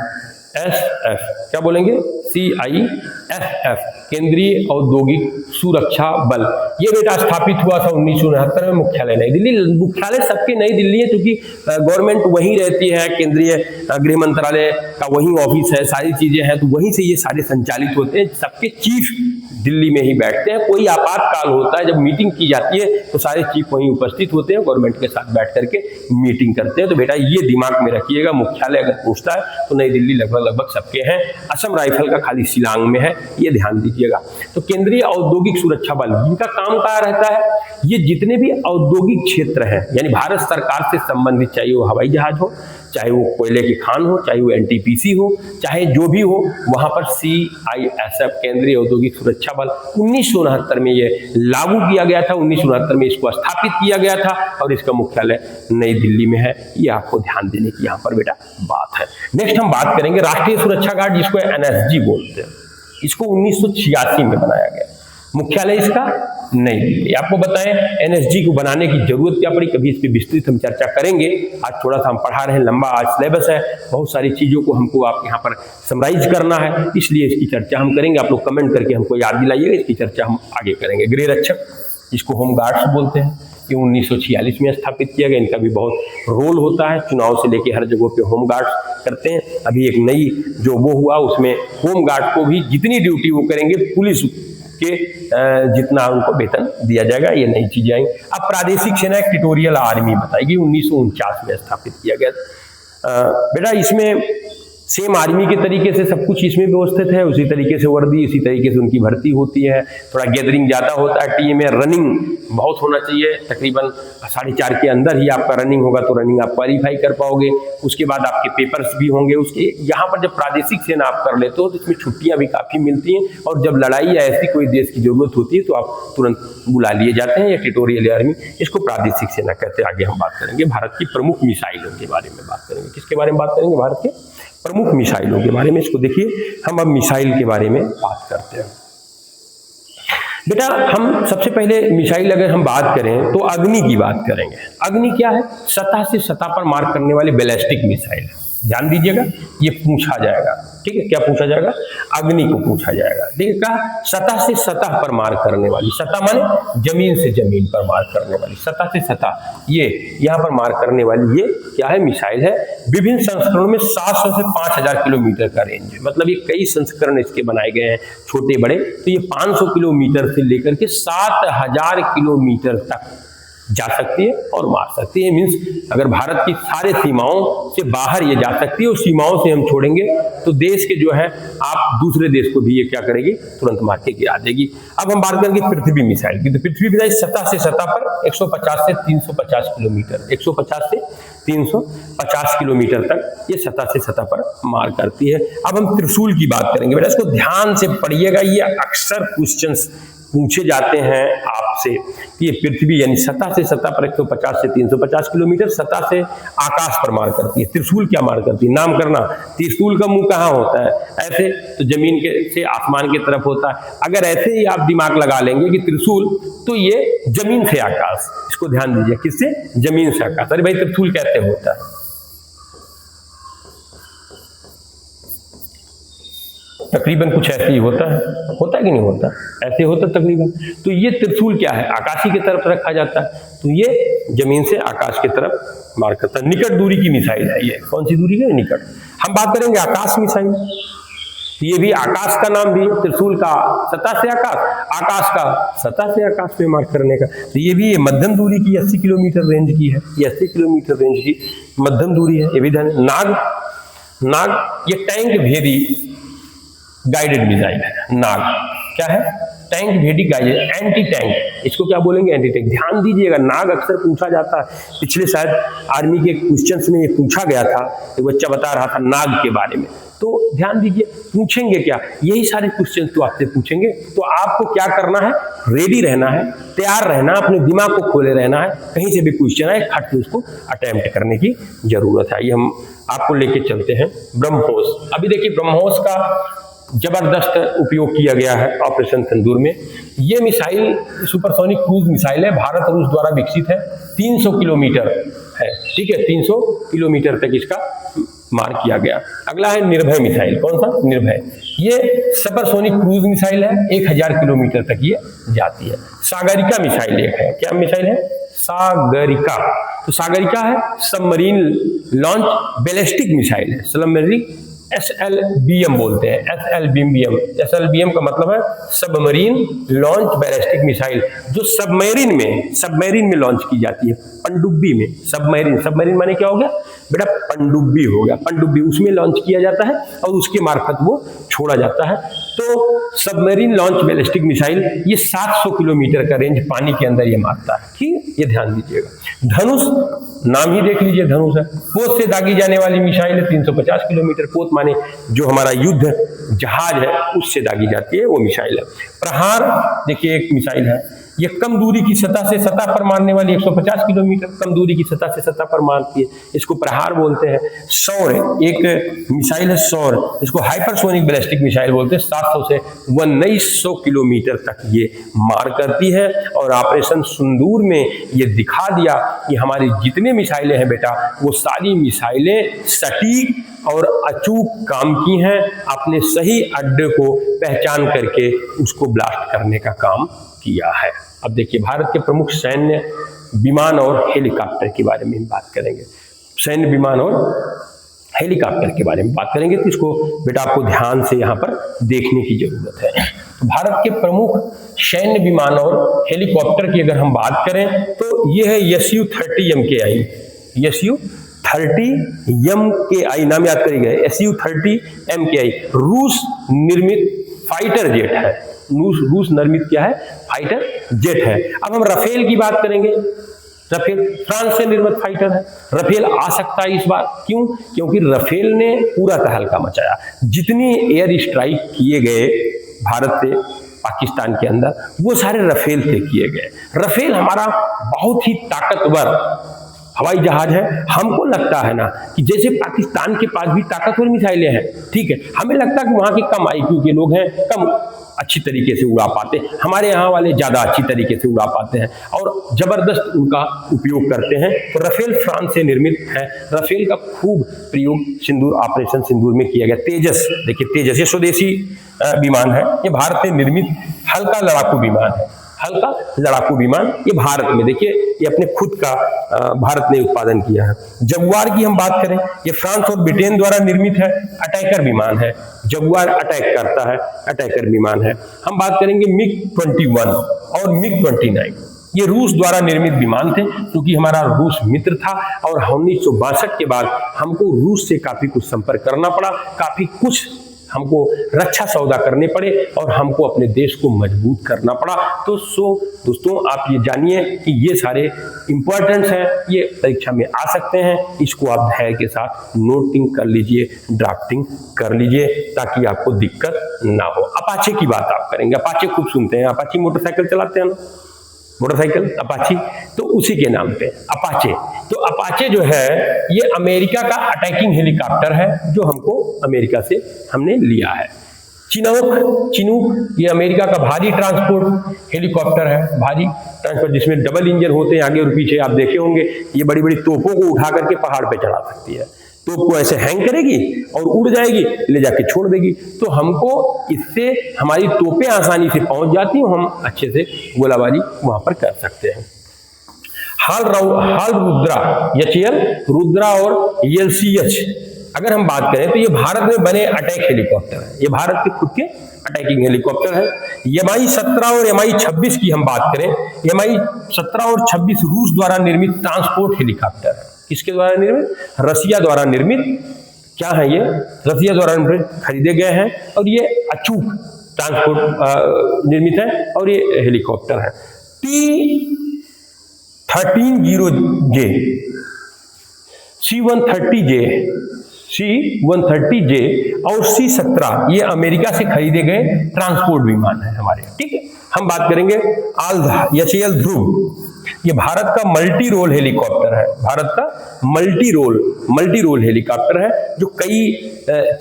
क्या बोलेंगे? CISF, केंद्रीय औद्योगिक सुरक्षा बल। ये बेटा स्थापित हुआ था 1969 में, मुख्यालय नई दिल्ली। मुख्यालय सबके नई दिल्ली है क्योंकि गवर्नमेंट वहीं रहती है, केंद्रीय गृह मंत्रालय का वहीं ऑफिस है, सारी चीजें हैं, तो वहीं से ये सारे संचालित होते हैं। सबके चीफ दिल्ली में ही बैठते हैं। कोई आपातकाल होता है, जब मीटिंग की जाती है तो सारे चीफ वहीं उपस्थित होते हैं, गवर्नमेंट के साथ बैठ करके मीटिंग करते हैं। तो बेटा ये दिमाग में रखिएगा, मुख्यालय अगर पूछता है तो नई दिल्ली लगभग सबके हैं। असम राइफल का खाली शिलांग में है, ये ध्यान दीजिएगा। तो केंद्रीय औद्योगिक सुरक्षा बल, इनका काम क्या रहता है? ये जितने भी औद्योगिक क्षेत्र हैं, यानी भारत सरकार से संबंधित, चाहे वो हवाई जहाज हो, चाहे वो कोयले की खान हो, चाहे वो NTPC हो, चाहे जो भी हो, वहां पर CISF, केंद्रीय औद्योगिक सुरक्षा बल, 1969 में ये लागू किया गया था। 1969 में इसको स्थापित किया गया था और इसका मुख्यालय नई दिल्ली में है। ये आपको ध्यान देने की यहाँ पर बेटा बात है। नेक्स्ट हम बात करेंगे राष्ट्रीय सुरक्षा गार्ड, जिसको NSG बोलते हैं। इसको 1986 में बनाया गया, मुख्यालय इसका नई दिल्ली। आपको बताएं NSG को बनाने की जरूरत क्या पड़ी, कभी इस पर विस्तृत हम चर्चा करेंगे। आज थोड़ा सा हम पढ़ा रहे हैं, लंबा आज सिलेबस है, बहुत सारी चीजों को हमको आप यहाँ पर समराइज करना है, इसलिए इसकी चर्चा हम करेंगे। आप लोग कमेंट करके हमको याद दिलाइएगा, इसकी चर्चा हम आगे करेंगे। गृह रक्षक, जिसको होम गार्ड्स बोलते हैं, ये 1946 में स्थापित किया गया। इनका भी बहुत रोल होता है, चुनाव से लेके हर जगह पे होम गार्ड्स करते हैं। अभी एक नई जो वो हुआ, उसमें होम गार्ड को भी जितनी ड्यूटी वो करेंगे, पुलिस के जितना उनको वेतन दिया जाएगा, ये नई चीजें आई। अब प्रादेशिक सेना इक्वेटोरियल आर्मी बताएगी, 1949 में स्थापित किया गया। बेटा इसमें सेम आर्मी के तरीके से सब कुछ इसमें व्यवस्थित है, उसी तरीके से वर्दी, इसी तरीके से उनकी भर्ती होती है। थोड़ा गैदरिंग ज्यादा होता है, टीम में रनिंग बहुत होना चाहिए, तकरीबन 4.5 के अंदर ही आपका रनिंग होगा तो रनिंग आप क्वालिफाई कर पाओगे। उसके बाद आपके पेपर्स भी होंगे। उसके यहाँ पर जब प्रादेशिक सेना आप कर लेते हो तो इसमें छुट्टियां भी काफी मिलती हैं, और जब लड़ाई या ऐसी कोई देश की जरूरत होती है तो आप तुरंत बुला लिए जाते हैं। ये इक्वेटोरियल आर्मी, इसको प्रादेशिक सेना कहते हैं। आगे हम बात करेंगे भारत की प्रमुख मिसाइलों के बारे में बात करेंगे। किसके बारे में बात करेंगे? भारत के प्रमुख मिसाइलों के बारे में। इसको देखिए, हम अब मिसाइल के बारे में बात करते हैं। बेटा हम सबसे पहले मिसाइल अगर हम बात करें तो अग्नि की बात करेंगे। अग्नि क्या है? सतह से सतह पर मार करने वाली बैलिस्टिक मिसाइल है। ध्यान दीजिएगा, ये पूछा जाएगा, ठीक है। क्या पूछा जाएगा? अग्नि को पूछा जाएगा, ठीक है। कहा सतह से सतह पर मार करने वाली, सतह माने जमीन से जमीन पर मार करने वाली, सतह से सतह, ये यहाँ पर मार करने वाली ये क्या है? मिसाइल है। विभिन्न संस्करणों में 700 से 5000 किलोमीटर का रेंज है, मतलब ये कई संस्करण इसके बनाए गए हैं, छोटे बड़े। तो ये 500 किलोमीटर से लेकर के 7000 किलोमीटर तक जा सकती है और मार सकती है। मीन्स अगर भारत की सारे सीमाओं से बाहर ये जा सकती है, और सीमाओं से हम छोड़ेंगे तो देश के जो है आप दूसरे देश को भी ये क्या करेगी? तुरंत मार के गिरा देगी। अब हम बात करेंगे पृथ्वी मिसाइल की। तो पृथ्वी मिसाइल सतह से सतह पर 150 से 350 किलोमीटर, 150 से 350 किलोमीटर तक ये सतह से सतह पर मार करती है। अब हम त्रिशूल की बात करेंगे। बेटा इसको ध्यान से पढ़िएगा, ये अक्सर क्वेश्चंस पूछे जाते हैं आपसे कि ये पृथ्वी यानी सतह से सतह पर 150 से 350 किलोमीटर, सतह से आकाश पर मार करती है। त्रिशूल क्या मार करती है? नाम करना, त्रिशूल का मुंह कहाँ होता है? ऐसे, तो जमीन के से आसमान की तरफ होता है। अगर ऐसे ही आप दिमाग लगा लेंगे कि त्रिशूल, तो ये जमीन से आकाश, इसको ध्यान दीजिए, किससे? जमीन से आकाश। अरे भाई त्रिशूल कैसे होता है? तकरीबन कुछ ऐसे ही होता है कि नहीं होता? ऐसे होता तकरीबन। तो ये त्रिशूल क्या है? आकाशी की तरफ रखा जाता है, तो ये जमीन से आकाश की तरफ मार करता है। निकट दूरी की मिसाइल है ये। कौन सी दूरी है? निकट। हम बात करेंगे आकाश मिसाइल, ये भी आकाश का नाम भी, त्रिशूल का सतह से आकाश, आकाश का सतह से आकाश में मार करने का। तो ये भी मध्यम दूरी की 80 किलोमीटर रेंज की है, ये 80 किलोमीटर रेंज की मध्यम दूरी है। ये भी ध्यान। नाग ये टैंक भेदी गाइडेड मिसाइल है। नाग क्या है? टैंक भेदी गाइडेड, एंटी टैंक, इसको क्या बोलेंगे? Anti tank. ध्यान दीजिएगा, नाग अक्सर पूछा जाता है। पिछले शायद आर्मी के क्वेश्चंस में ये पूछा गया था, एक बच्चा बता रहा था नाग के बारे में। तो ध्यान दीजिए, पूछेंगे क्या? यही सारे क्वेश्चन तो आपसे पूछेंगे। तो आपको क्या करना है? रेडी रहना है, तैयार रहना, अपने दिमाग को खोले रहना है। कहीं से भी क्वेश्चन आए खट से उसको अटेम्प्ट करने की जरूरत है। ये हम आपको लेके चलते हैं ब्रह्मोस। अभी देखिए ब्रह्मोस का जबरदस्त उपयोग किया गया है ऑपरेशन सिंदूर में। ये मिसाइल सुपरसोनिक क्रूज मिसाइल है, भारत और रूस द्वारा विकसित है। 300 किलोमीटर है, ठीक है, 300 किलोमीटर तक इसका मार किया गया। अगला है निर्भय मिसाइल। कौन सा? निर्भय। ये सुपरसोनिक क्रूज मिसाइल है, 1000 किलोमीटर तक ये जाती है। सागरिका मिसाइल एक है। क्या मिसाइल है? सागरिका। तो सागरिका है सबमरीन लॉन्च बैलिस्टिक मिसाइल है। सबमरीन SLBM बोलते हैं, SLBM का मतलब है सबमरीन लॉन्च बैलिस्टिक मिसाइल, जो सबमरीन में लॉन्च की जाती है, पनडुब्बी में। सबमरीन माने क्या हो गया बेटा? पनडुब्बी हो गया। पनडुब्बी उसमें लॉन्च किया जाता है और उसके मार्फत वो छोड़ा जाता है। तो सबमरीन लॉन्च बैलिस्टिक मिसाइल ये 700 किलोमीटर का रेंज पानी के अंदर ये मारता है, ठीक, ये ध्यान दीजिएगा। धनुष, नाम ही देख लीजिए, धनुष है। पोत से दागी जाने वाली मिसाइल है, 350 किलोमीटर। पोत माने जो हमारा युद्ध जहाज है उससे दागी जाती है वो मिसाइल है। प्रहार देखिए एक मिसाइल है, ये कम दूरी की सतह से सतह पर मारने वाली 150 किलोमीटर कम दूरी की सतह से सतह पर मारती है, इसको प्रहार बोलते हैं। सौर एक मिसाइल है, सौर, इसको हाइपरसोनिक बैलिस्टिक मिसाइल बोलते हैं। 700 से 1900 किलोमीटर तक ये मार करती है। और ऑपरेशन सिंदूर में ये दिखा दिया कि हमारी जितने मिसाइलें हैं बेटा, वो सारी मिसाइलें सटीक और अचूक काम की हैं, अपने सही अड्डे को पहचान करके उसको ब्लास्ट करने का काम किया है। अब देखिए भारत के प्रमुख सैन्य विमान और हेलीकॉप्टर के बारे में बात करेंगे। सैन्य विमान और हेलीकॉप्टर के बारे में बात करेंगे, तो इसको बेटा आपको ध्यान से यहाँ पर देखने की जरूरत है। तो भारत के प्रमुख सैन्य विमान और हेलीकॉप्टर की अगर हम बात करें तो ये है Su-30 MKI। Su-30 MKI नाम याद करिएगा, Su-30 MKI रूस निर्मित फाइटर जेट है। रूस निर्मित क्या है? फाइटर जेट है। अब हम राफेल की बात करेंगे। राफेल फ्रांस से निर्मित फाइटर है। राफेल आ सकता है इस बार, क्यों? क्योंकि राफेल ने पूरा तहलका मचाया। जितनी एयर स्ट्राइक किए गए भारत से पाकिस्तान के अंदर, वो सारे राफेल से किए गए। राफेल हमारा बहुत ही ताकतवर हवाई जहाज है। हमको लगता है ना कि जैसे पाकिस्तान के पास भी ताकतवर मिसाइलें हैं, ठीक है, हमें लगता है कि वहां के कम IQ के लोग हैं, कम अच्छी तरीके से उड़ा पाते, हमारे यहाँ वाले ज्यादा अच्छी तरीके से उड़ा पाते हैं और जबरदस्त उनका उपयोग करते हैं। तो राफेल फ्रांस से निर्मित है। राफेल का खूब प्रयोग सिंदूर, ऑपरेशन सिंदूर में किया गया। तेजस, देखिए तेजस ये स्वदेशी विमान है, ये भारत में निर्मित हल्का लड़ाकू विमान है। हल्का लड़ाकू विमान ये भारत में, देखिए ये अपने खुद का भारत ने उत्पादन किया है। जगुआर की हम बात करें, ये फ्रांस और ब्रिटेन द्वारा निर्मित है, अटैकर विमान है। जगुआर अटैक करता है, अटैकर विमान है। हम बात करेंगे मिग 21 और मिग 29, ये रूस द्वारा निर्मित विमान थे, क्योंकि हमारा रूस मित्र था और 1962 के बाद हमको रूस से काफी कुछ संपर्क करना पड़ा, काफी कुछ हमको रक्षा सौदा करने पड़े और हमको अपने देश को मजबूत करना पड़ा। तो दोस्तों आप ये जानिए कि ये सारे इंपॉर्टेंट हैं, ये परीक्षा में आ सकते हैं। इसको आप धैर्य के साथ नोटिंग कर लीजिए, ड्राफ्टिंग कर लीजिए, ताकि आपको दिक्कत ना हो। अपाचे की बात आप करेंगे, अपाचे खूब सुनते हैं, अपाची मोटरसाइकिल चलाते हैं ना, मोटरसाइकिल अपाची, तो उसी के नाम पे अपाचे। तो अपाचे जो है ये अमेरिका का अटैकिंग हेलीकॉप्टर है, जो हमको अमेरिका से हमने लिया है। चिनूक ये अमेरिका का भारी ट्रांसपोर्ट हेलीकॉप्टर है, भारी ट्रांसपोर्ट, जिसमें डबल इंजन होते हैं आगे और पीछे। आप देखे होंगे ये बड़ी बड़ी तोपों को उठा करके पहाड़ पे चढ़ा सकती है, तोप को ऐसे हैंग करेगी और उड़ जाएगी, ले जाके छोड़ देगी। तो हमको इससे हमारी तोपें आसानी से पहुंच जाती हैं, हम अच्छे से गोलाबारी वहां पर कर सकते हैं। हाल रुद्रा, एचएएल रुद्रा और एलसीएच अगर हम बात करें तो ये भारत में बने अटैक हेलीकॉप्टर है, ये भारत के खुद के अटैकिंग हेलीकॉप्टर है। MI 17 और MI 26 की हम बात करें, MI 17 और 26 रूस द्वारा निर्मित ट्रांसपोर्ट हेलीकॉप्टर है। किसके द्वारा निर्मित? रसिया द्वारा निर्मित। क्या है ये? रसिया द्वारा खरीदे गए हैं और ये अचूक ट्रांसपोर्ट निर्मित है और ये हेलीकॉप्टर है। T-13J, C-130J और C-17 ये अमेरिका से खरीदे गए ट्रांसपोर्ट विमान है हमारे। ठीक है, हम बात करेंगे आल्धा एचएएल ध्रुव, ये भारत का मल्टी रोल हेलीकॉप्टर है, भारत का मल्टी रोल हेलीकॉप्टर है, जो कई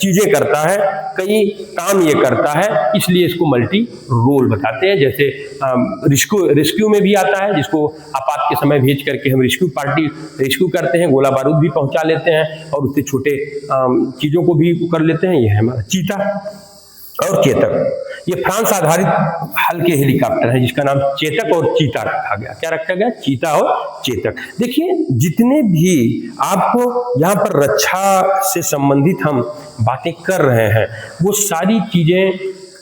चीजें करता है, कई काम ये करता है, इसलिए इसको मल्टी रोल बताते हैं। जैसे रेस्क्यू में भी आता है, जिसको आपात के समय भेज करके हम रेस्क्यू करते हैं, गोला बारूद भी पहुंचा लेते हैं और उससे छोटे चीजों को भी कर लेते हैं। ये है हमारा चीता और चेतक, ये फ्रांस आधारित हल्के हेलीकॉप्टर है, जिसका नाम चेतक और चीता रखा गया। क्या रखा गया? चीता और चेतक। देखिए जितने भी आपको यहाँ पर रक्षा से संबंधित हम बातें कर रहे हैं, वो सारी चीजें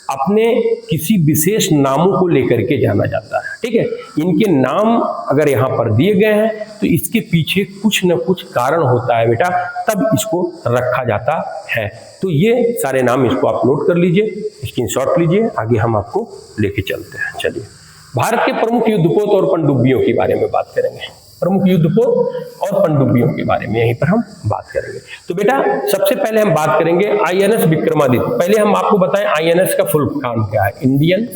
अपने किसी विशेष नामों को लेकर के जाना जाता है। ठीक है, इनके नाम अगर यहाँ पर दिए गए हैं तो इसके पीछे कुछ न कुछ कारण होता है बेटा, तब इसको रखा जाता है। तो ये सारे नाम इसको आप नोट कर लीजिए, स्क्रीनशॉट लीजिए, आगे हम आपको लेके चलते हैं। चलिए, भारत के प्रमुख युद्धपोत और पनडुब्बियों के बारे में बात करेंगे। प्रमुख युद्धपोत और पनडुब्बियों के बारे में यहीं पर हम बात करेंगे। तो बेटा सबसे पहले हम बात करेंगे आईएनएस विक्रमादित्य। पहले हम आपको बताएं आईएनएस का फुल फॉर्म क्या है। Indian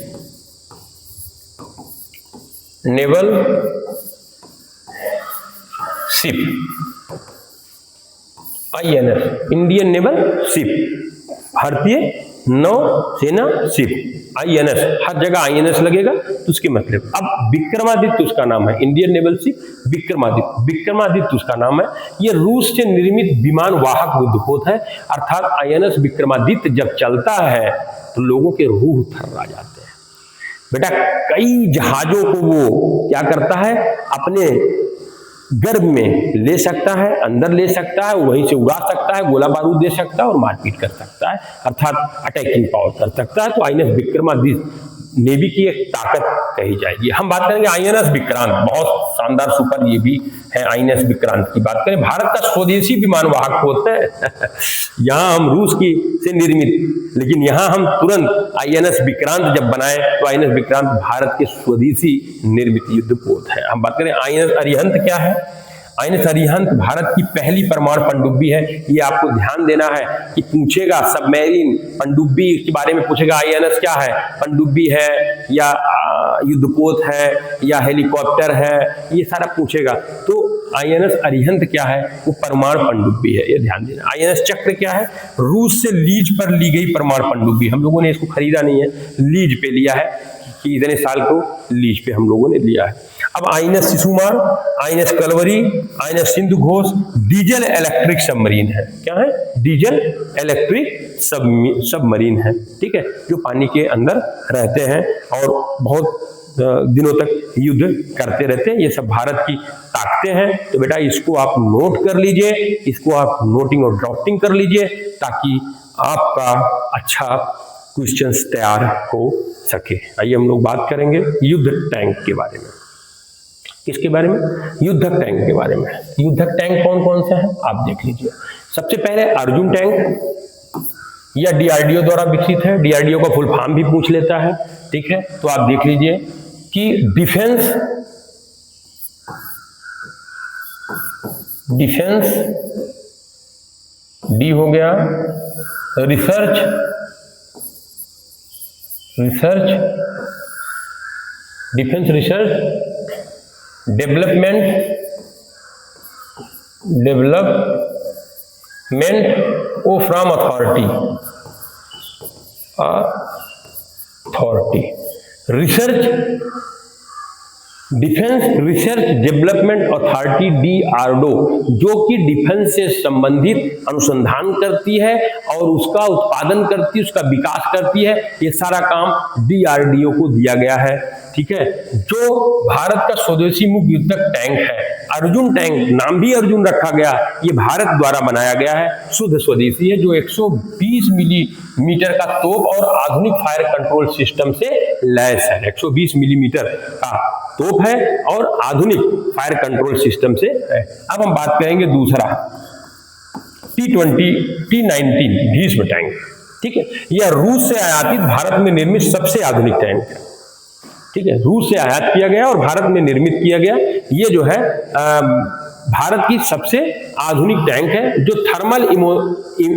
naval ship, INS Indian naval ship, भारतीय नौसेना शिप, आईएनएस, हर जगह आईएनएस लगेगा तो उसके मतलब। अब विक्रमादित्य उसका नाम है, इंडियन नेवल शिप विक्रमादित्य उसका नाम है। ये रूस से निर्मित विमान वाहक युद्धपोत है, अर्थात आईएनएस विक्रमादित्य जब चलता है तो लोगों के रूह थर्रा जाते हैं बेटा। कई जहाजों को वो क्या करता है, अपने गर्भ में ले सकता है, अंदर ले सकता है, वहीं से उड़ा सकता है, गोला बारूद दे सकता है और मारपीट कर सकता है, अर्थात अटैकिंग पावर कर सकता है। तो आईएनएस विक्रमादित्य नेवी की एक ताकत कही जाएगी। हम बात करेंगे आईएनएस विक्रांत, बहुत शानदार सुपर ये भी है। आईएनएस विक्रांत की बात करें, भारत का स्वदेशी विमान वाहक पोत है। यहाँ हम रूस की से निर्मित, लेकिन यहाँ हम तुरंत आईएनएस विक्रांत जब बनाए तो आईएनएस विक्रांत भारत के स्वदेशी निर्मित युद्धपोत है। हम बात करें आईएनएस अरिहंत क्या है। आईएनएस अरिहंत भारत की पहली परमाणु पनडुब्बी है। ये आपको ध्यान देना है कि पूछेगा सबमरीन पनडुब्बी के बारे में पूछेगा, आईएनएस क्या है, पनडुब्बी है या युद्धपोत है या हेलीकॉप्टर है, ये सारा पूछेगा। तो INS अरिहंत क्या है, वो परमाणु पनडुब्बी है, ये ध्यान देना। INS चक्र क्या है, रूस से लीज पर ली गई परमाणु पनडुब्बी। हम लोगों ने इसको खरीदा नहीं है, लीज पे लिया है कि इतने साल को लीज पे हम लोगों ने लिया है। अब INS Shishumar, INS Kalvari, INS Sindhu Ghosh diesel electric submarine है। क्या है, डीजल इलेक्ट्रिक सबमरीन है, ठीक है, जो पानी के अंदर रहते हैं और बहुत दिनों तक युद्ध करते रहते हैं। ये सब भारत की ताकतें हैं। तो बेटा इसको आप नोट कर लीजिए, इसको आप नोटिंग और ड्राफ्टिंग कर लीजिए ताकि आपका अच्छा क्वेश्चंस तैयार हो सके। आइए हम लोग बात करेंगे युद्ध टैंक के बारे में। किसके बारे में, युद्धक टैंक के बारे में। युद्धक टैंक कौन कौन से हैं आप देख लीजिए। सबसे पहले अर्जुन टैंक, यह DRDO द्वारा विकसित है। DRDO का फुल फॉर्म भी पूछ लेता है, ठीक है, तो आप देख लीजिए कि डिफेंस डी हो गया, research defence research development O from authority research defence research development authority DRDO, जो कि डिफेंस से संबंधित अनुसंधान करती है और उसका उत्पादन करती है, उसका विकास करती है। ये सारा काम DRDO को दिया गया है, ठीक है। जो भारत का स्वदेशी मुक्त युद्धक टैंक है, अर्जुन टैंक, नाम भी अर्जुन रखा गया, ये भारत द्वारा बनाया गया है, शुद्ध स्वदेशी है, जो 120 मिलीमीटर का तोप और आधुनिक फायर कंट्रोल सिस्टम से लैस है। 120 मिलीमीटर का तोप है और आधुनिक फायर कंट्रोल सिस्टम से है। अब हम बात करेंगे दूसरा T19 भीष्म टैंक, ठीक है। यह रूस से आयातित भारत में निर्मित सबसे आधुनिक टैंक है, ठीक है। रूस से आयात किया गया और भारत में निर्मित किया गया। ये जो है भारत की सबसे आधुनिक टैंक है, जो थर्मल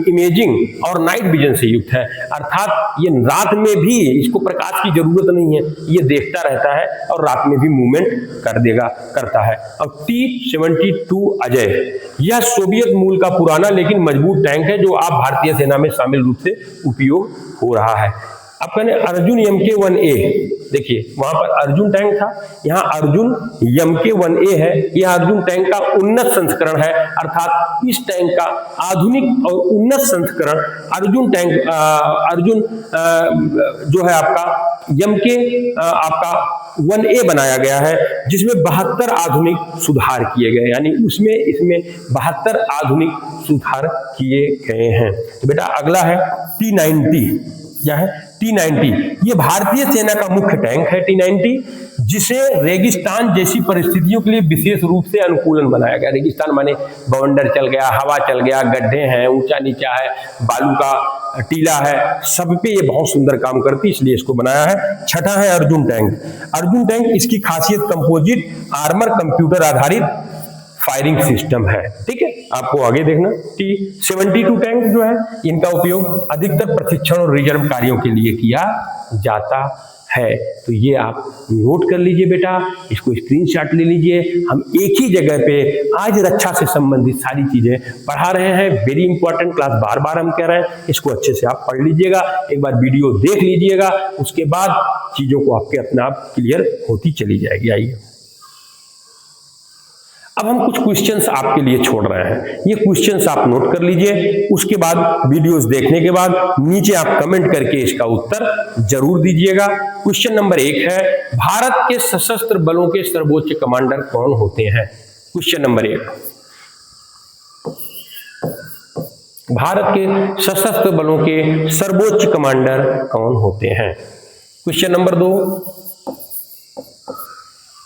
इमेजिंग और नाइट विजन से युक्त है। अर्थात ये रात में भी इसको प्रकाश की जरूरत नहीं है, ये देखता रहता है और रात में भी मूवमेंट करता है। अब T-72 अजय, यह सोवियत मूल का पुराना लेकिन मजबूत टैंक है, जो आप भारतीय सेना में शामिल रूप से उपयोग हो रहा है। अब कहने अर्जुन MK-1A, देखिए वहां पर अर्जुन टैंक था, यहाँ अर्जुन MK-1A है। यह अर्जुन टैंक का उन्नत संस्करण है, अर्थात इस टैंक का आधुनिक और उन्नत संस्करण अर्जुन टैंक अर्जुन जो है आपका आपका 1A बनाया गया है, जिसमें 72 आधुनिक सुधार किए गए, यानी इसमें 72 आधुनिक सुधार किए गए हैं। तो बेटा अगला है T-90, क्या है T-90, ये भारतीय सेना का मुख्य टैंक है T-90, जिसे रेगिस्तान जैसी परिस्थितियों के लिए विशेष रूप से अनुकूलन बनाया गया। रेगिस्तान माने बवंडर चल गया, हवा चल गया, गड्ढे हैं, ऊंचा नीचा है, बालू का टीला है, सब पे ये बहुत सुंदर काम करती है, इसलिए इसको बनाया है। छठा है अर्जुन टैंक। अर्जुन टैंक, इसकी खासियत कंपोजिट आर्मर कंप्यूटर आधारित फायरिंग सिस्टम है, ठीक है। आपको आगे देखना T-72 टैंक जो है, इनका उपयोग अधिकतर प्रशिक्षण और रिजर्व कार्यों के लिए किया जाता है। तो ये आप नोट कर लीजिए बेटा, इसको स्क्रीनशॉट ले लीजिए। हम एक ही जगह पे आज रक्षा से संबंधित सारी चीजें पढ़ा रहे हैं। वेरी इंपॉर्टेंट क्लास, बार बार हम कह रहे हैं, इसको अच्छे से आप पढ़ लीजिएगा, एक बार वीडियो देख लीजिएगा, उसके बाद चीजों को आपके अपने आप क्लियर होती चली जाएगी। आइए अब हम कुछ क्वेश्चंस आपके लिए छोड़ रहे हैं, ये क्वेश्चंस आप नोट कर लीजिए। उसके बाद वीडियोस देखने के बाद नीचे आप कमेंट करके इसका उत्तर जरूर दीजिएगा। क्वेश्चन नंबर 1 है, भारत के सशस्त्र बलों के सर्वोच्च कमांडर कौन होते हैं? क्वेश्चन नंबर 1, भारत के सशस्त्र बलों के सर्वोच्च कमांडर कौन होते हैं? क्वेश्चन नंबर 2,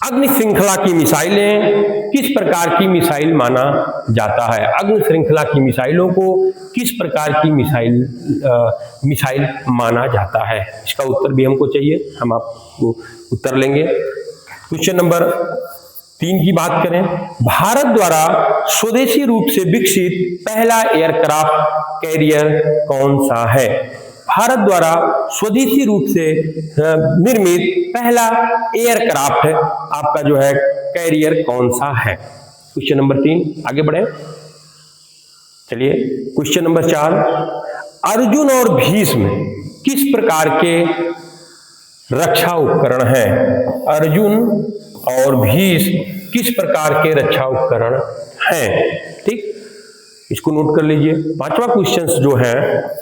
अग्नि श्रृंखला की मिसाइलें किस प्रकार की मिसाइल माना जाता है? अग्नि श्रृंखला की मिसाइलों को किस प्रकार की मिसाइल माना जाता है? इसका उत्तर भी हमको चाहिए, हम आपको उत्तर लेंगे। क्वेश्चन नंबर 3 की बात करें, भारत द्वारा स्वदेशी रूप से विकसित पहला एयरक्राफ्ट कैरियर कौन सा है? भारत द्वारा स्वदेशी रूप से निर्मित पहला एयरक्राफ्ट आपका जो है कैरियर कौन सा है? क्वेश्चन नंबर 3, आगे बढ़े। चलिए क्वेश्चन नंबर 4, अर्जुन और भीष्म किस प्रकार के रक्षा उपकरण हैं? अर्जुन और भीष्म किस प्रकार के रक्षा उपकरण हैं? ठीक, इसको नोट कर लीजिए। 5वां क्वेश्चन जो है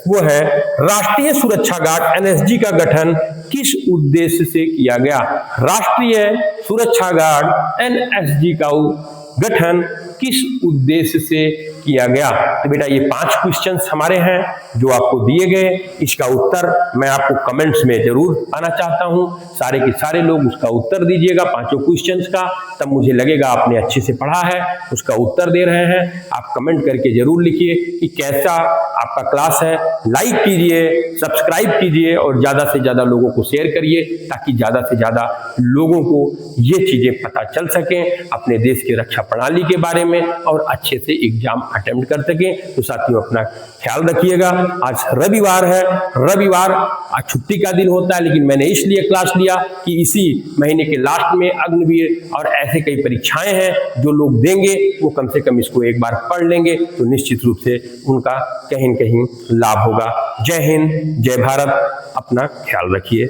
वो है राष्ट्रीय सुरक्षा गार्ड एनएसजी का गठन किस उद्देश्य से किया गया? राष्ट्रीय सुरक्षा गार्ड एनएसजी का गठन किस उद्देश्य से किया गया? तो बेटा ये 5 क्वेश्चंस हमारे हैं जो आपको दिए गए। इसका उत्तर मैं आपको कमेंट्स में जरूर पाना चाहता हूं। सारे के सारे लोग उसका उत्तर दीजिएगा 5 क्वेश्चंस का, तब मुझे लगेगा आपने अच्छे से पढ़ा है, उसका उत्तर दे रहे हैं। आप कमेंट करके जरूर लिखिए कि कैसा आपका क्लास है। लाइक कीजिए, सब्सक्राइब कीजिए और ज्यादा से ज्यादा लोगों को शेयर करिए ताकि ज्यादा से ज्यादा लोगों को ये चीजें पता चल सकें अपने देश की रक्षा प्रणाली के बारे में और अच्छे से एग्जाम अटेम्प्ट कर सकें। तो साथियों अपना ख्याल रखिएगा। आज रविवार है, रविवार आज छुट्टी का दिन होता है, लेकिन मैंने इसलिए क्लास लिया कि इसी महीने के लास्ट में अग्निवीर और ऐसे कई परीक्षाएं हैं जो लोग देंगे, वो कम से कम इसको एक बार पढ़ लेंगे तो निश्चित रूप से उनका कहीं न कहीं लाभ होगा। जय हिंद, जय भारत, अपना ख्याल रखिए।